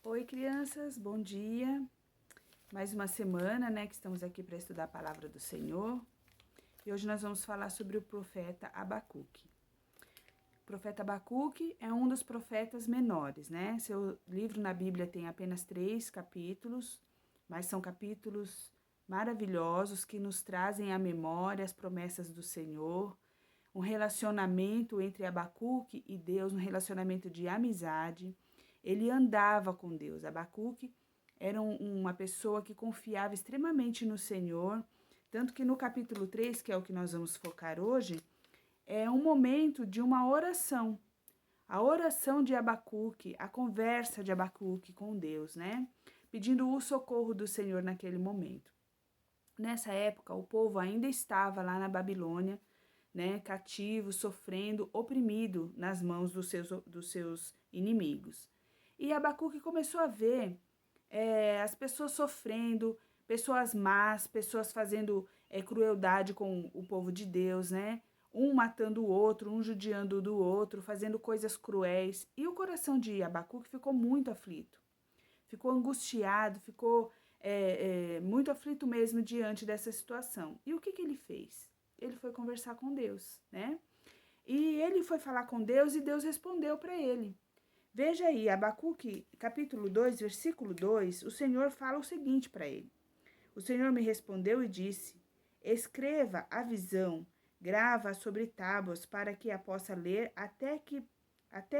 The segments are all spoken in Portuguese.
Oi, crianças, bom dia. Mais uma semana, né, que estamos aqui para estudar a palavra do Senhor. E hoje nós vamos falar sobre o profeta Abacuque. O profeta Abacuque é um dos profetas menores, né? Seu livro na Bíblia tem apenas 3 capítulos, mas são capítulos maravilhosos que nos trazem à memória as promessas do Senhor, um relacionamento entre Abacuque e Deus, um relacionamento de amizade. Ele andava com Deus. Abacuque era uma pessoa que confiava extremamente no Senhor, tanto que no capítulo 3, que é o que nós vamos focar hoje, é um momento de uma oração. A oração de Abacuque, a conversa de Abacuque com Deus, né? Pedindo o socorro do Senhor naquele momento. Nessa época, o povo ainda estava lá na Babilônia, né, cativo, sofrendo, oprimido nas mãos dos seus inimigos. E Abacuque começou a ver as pessoas sofrendo, pessoas más, pessoas fazendo crueldade com o povo de Deus, né? Um matando o outro, um judiando do outro, fazendo coisas cruéis. E o coração de Abacuque ficou muito aflito, ficou angustiado, ficou muito aflito mesmo diante dessa situação. E o que ele fez? Ele foi conversar com Deus, né? E ele foi falar com Deus e Deus respondeu para ele. Veja aí, Abacuque, capítulo 2, versículo 2, o Senhor fala o seguinte para ele. O Senhor me respondeu e disse: escreva a visão, grava sobre tábuas para que a possa ler até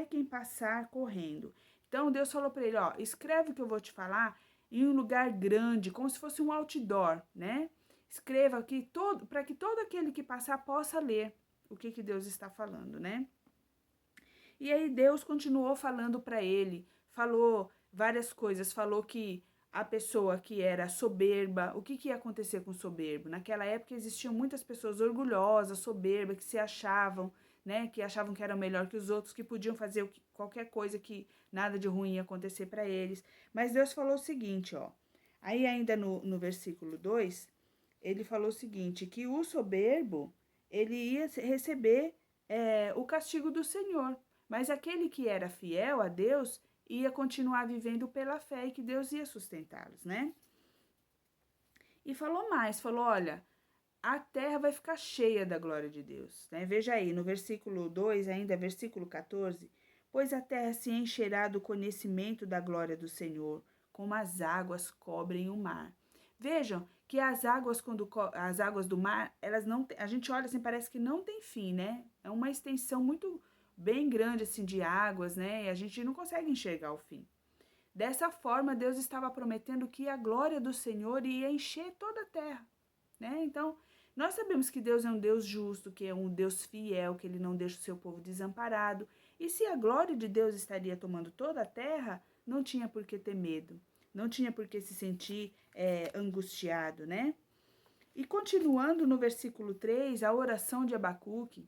quem passar correndo. Então Deus falou para ele, ó, escreve o que eu vou te falar em um lugar grande, como se fosse um outdoor, né? Escreva aqui todo para que todo aquele que passar possa ler o que Deus está falando, né? E aí Deus continuou falando para ele, falou várias coisas, falou que a pessoa que era soberba, o que ia acontecer com o soberbo? Naquela época existiam muitas pessoas orgulhosas, soberbas, que se achavam, né, que achavam que eram melhor que os outros, que podiam fazer qualquer coisa que nada de ruim ia acontecer para eles. Mas Deus falou o seguinte, ó, aí ainda no versículo 2, ele falou o seguinte, que o soberbo, ele ia receber o castigo do Senhor, mas aquele que era fiel a Deus ia continuar vivendo pela fé e que Deus ia sustentá-los, né? E falou mais, falou, olha, a terra vai ficar cheia da glória de Deus, né? Veja aí, no versículo 2, ainda versículo 14, pois a terra se encherá do conhecimento da glória do Senhor, como as águas cobrem o mar. Vejam que as águas, as águas do mar, elas não, a gente olha assim, parece que não tem fim, né? É uma extensão muito bem grande assim de águas, né? E a gente não consegue enxergar o fim. Dessa forma, Deus estava prometendo que a glória do Senhor ia encher toda a terra, né? Então, nós sabemos que Deus é um Deus justo, que é um Deus fiel, que ele não deixa o seu povo desamparado. E se a glória de Deus estaria tomando toda a terra, não tinha por que ter medo, não tinha por que se sentir angustiado, né? E continuando no versículo 3, a oração de Abacuque,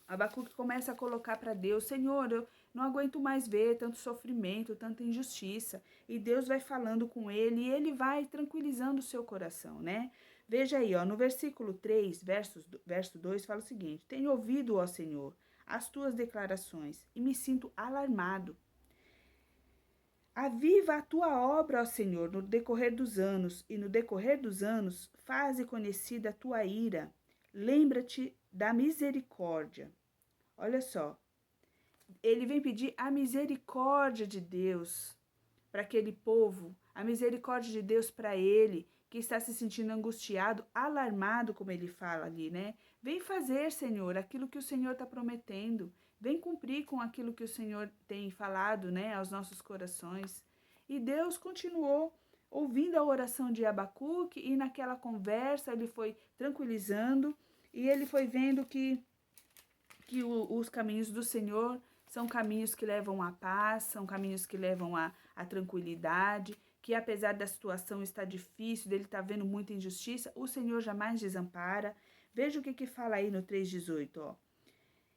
Abacuque começa a colocar para Deus, Senhor, eu não aguento mais ver tanto sofrimento, tanta injustiça. E Deus vai falando com ele e ele vai tranquilizando o seu coração, né? Veja aí, ó, no versículo 3, verso 2, fala o seguinte, tenho ouvido, ó Senhor, as tuas declarações e me sinto alarmado. Aviva a tua obra, ó Senhor, no decorrer dos anos, e no decorrer dos anos, faze conhecida a tua ira. Lembra-te da misericórdia. Olha só, ele vem pedir a misericórdia de Deus para aquele povo, a misericórdia de Deus para ele, que está se sentindo angustiado, alarmado, como ele fala ali, né? Vem fazer, Senhor, aquilo que o Senhor está prometendo. Vem cumprir com aquilo que o Senhor tem falado, né, aos nossos corações. E Deus continuou ouvindo a oração de Abacuque e naquela conversa ele foi tranquilizando e ele foi vendo que os caminhos do Senhor são caminhos que levam à paz, são caminhos que levam à tranquilidade, que apesar da situação estar difícil, dele estar vendo muita injustiça, o Senhor jamais desampara. Veja o que fala aí no 3,18, ó.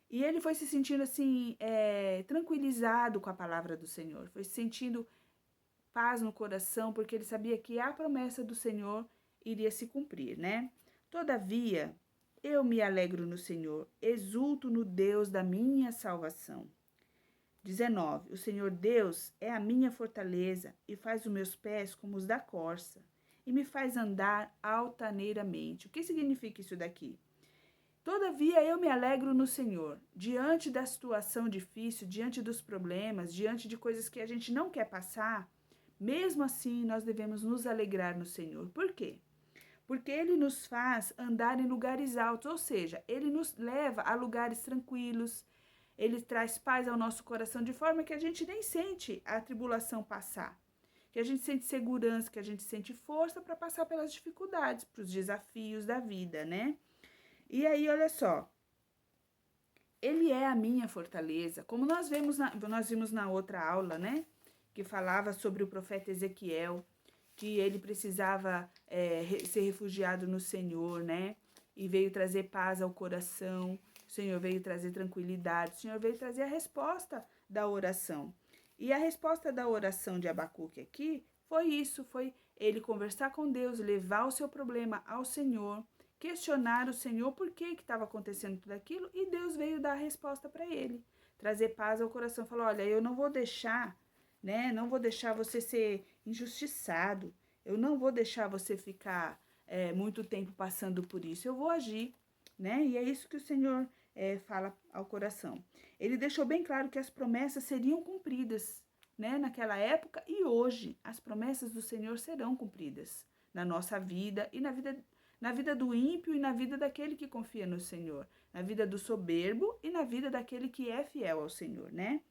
E ele foi se sentindo assim, tranquilizado com a palavra do Senhor, foi se sentindo paz no coração, porque ele sabia que a promessa do Senhor iria se cumprir, né? Todavia, eu me alegro no Senhor, exulto no Deus da minha salvação. 19. O Senhor Deus é a minha fortaleza e faz os meus pés como os da corça e me faz andar altaneiramente. O que significa isso daqui? Todavia eu me alegro no Senhor. Diante da situação difícil, diante dos problemas, diante de coisas que a gente não quer passar, mesmo assim nós devemos nos alegrar no Senhor. Por quê? Porque Ele nos faz andar em lugares altos, ou seja, Ele nos leva a lugares tranquilos, Ele traz paz ao nosso coração, de forma que a gente nem sente a tribulação passar, que a gente sente segurança, que a gente sente força para passar pelas dificuldades, para os desafios da vida, né? E aí, olha só, Ele é a minha fortaleza, como nós vimos na outra aula, né? Que falava sobre o profeta Ezequiel, que ele precisava ser refugiado no Senhor, né? E veio trazer paz ao coração, o Senhor veio trazer tranquilidade, o Senhor veio trazer a resposta da oração. E a resposta da oração de Abacuque aqui foi isso, foi ele conversar com Deus, levar o seu problema ao Senhor, questionar o Senhor por que estava acontecendo tudo aquilo, e Deus veio dar a resposta para ele, trazer paz ao coração. Falou, olha, eu não vou deixar, né? Não vou deixar você ser injustiçado, eu não vou deixar você ficar muito tempo passando por isso, eu vou agir, né? E é isso que o Senhor fala ao coração. Ele deixou bem claro que as promessas seriam cumpridas, né? Naquela época e hoje, as promessas do Senhor serão cumpridas na nossa vida e na vida do ímpio e na vida daquele que confia no Senhor, na vida do soberbo e na vida daquele que é fiel ao Senhor, né?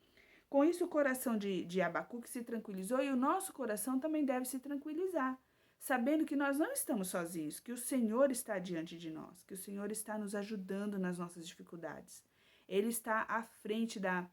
Com isso, o coração de Abacuque se tranquilizou e o nosso coração também deve se tranquilizar, sabendo que nós não estamos sozinhos, que o Senhor está diante de nós, que o Senhor está nos ajudando nas nossas dificuldades. Ele está à frente da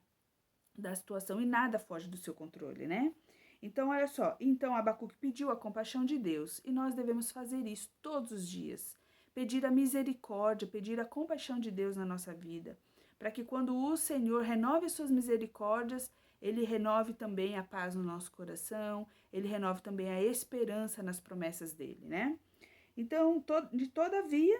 situação e nada foge do seu controle, né? Então, olha só, então Abacuque pediu a compaixão de Deus e nós devemos fazer isso todos os dias. Pedir a misericórdia, pedir a compaixão de Deus na nossa vida, para que quando o Senhor renove as suas misericórdias, Ele renove também a paz no nosso coração, Ele renove também a esperança nas promessas dEle, né? Então, todavia,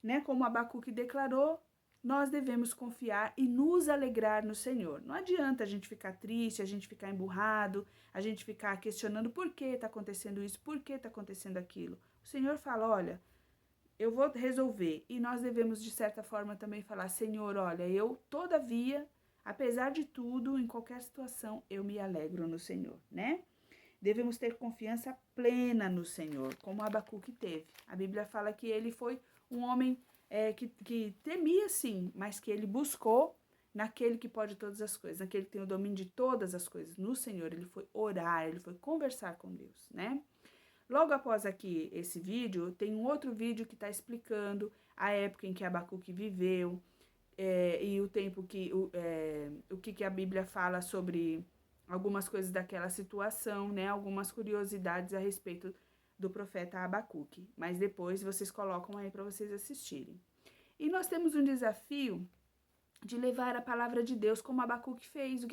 né, como Abacuque declarou, nós devemos confiar e nos alegrar no Senhor. Não adianta a gente ficar triste, a gente ficar emburrado, a gente ficar questionando por que está acontecendo isso, por que está acontecendo aquilo. O Senhor fala, olha, eu vou resolver. E nós devemos, de certa forma, também falar, Senhor, olha, eu, todavia, apesar de tudo, em qualquer situação, eu me alegro no Senhor, né? Devemos ter confiança plena no Senhor, como Abacuque teve. A Bíblia fala que ele foi um homem que temia sim, mas que ele buscou naquele que pode todas as coisas, naquele que tem o domínio de todas as coisas, no Senhor. Ele foi orar, ele foi conversar com Deus, né? Logo após aqui esse vídeo, tem um outro vídeo que está explicando a época em que Abacuque viveu e o tempo que, o que a Bíblia fala sobre algumas coisas daquela situação, né? Algumas curiosidades a respeito do profeta Abacuque. Mas depois vocês colocam aí para vocês assistirem. E nós temos um desafio de levar a palavra de Deus como Abacuque fez. O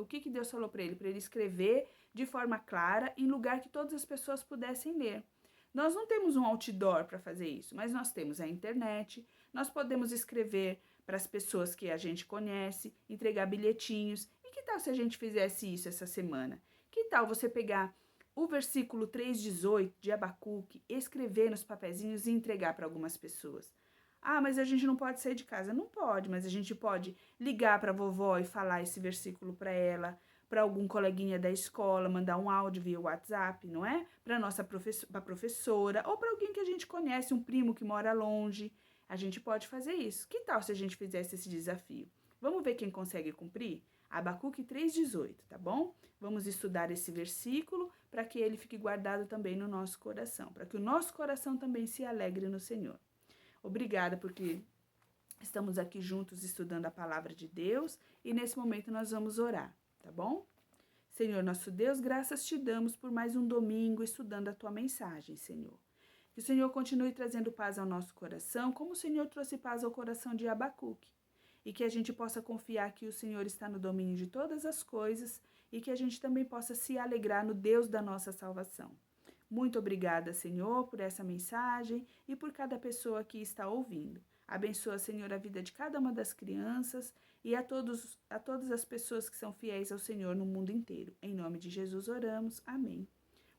que Deus falou para ele? Para ele escrever de forma clara em lugar que todas as pessoas pudessem ler. Nós não temos um outdoor para fazer isso, mas nós temos a internet, nós podemos escrever para as pessoas que a gente conhece, entregar bilhetinhos. E que tal se a gente fizesse isso essa semana? Que tal você pegar o versículo 3:18 de Abacuque, escrever nos papezinhos e entregar para algumas pessoas? Ah, mas a gente não pode sair de casa. Não pode, mas a gente pode ligar para a vovó e falar esse versículo para ela, para algum coleguinha da escola, mandar um áudio via WhatsApp, não é? Para nossa professora ou para alguém que a gente conhece, um primo que mora longe. A gente pode fazer isso. Que tal se a gente fizesse esse desafio? Vamos ver quem consegue cumprir? Abacuque 3:18, tá bom? Vamos estudar esse versículo para que ele fique guardado também no nosso coração, para que o nosso coração também se alegre no Senhor. Obrigada porque estamos aqui juntos estudando a palavra de Deus e nesse momento nós vamos orar, tá bom? Senhor nosso Deus, graças te damos por mais um domingo estudando a tua mensagem, Senhor. Que o Senhor continue trazendo paz ao nosso coração, como o Senhor trouxe paz ao coração de Abacuque. E que a gente possa confiar que o Senhor está no domínio de todas as coisas e que a gente também possa se alegrar no Deus da nossa salvação. Muito obrigada, Senhor, por essa mensagem e por cada pessoa que está ouvindo. Abençoa, Senhor, a vida de cada uma das crianças e a todas as pessoas que são fiéis ao Senhor no mundo inteiro. Em nome de Jesus oramos. Amém.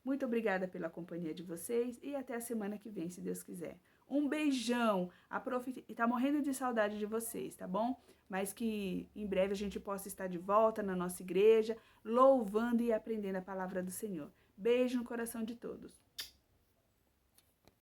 Muito obrigada pela companhia de vocês e até a semana que vem, se Deus quiser. Um beijão. A prof tá morrendo de saudade de vocês, tá bom? Mas que em breve a gente possa estar de volta na nossa igreja, louvando e aprendendo a palavra do Senhor. Beijo no coração de todos.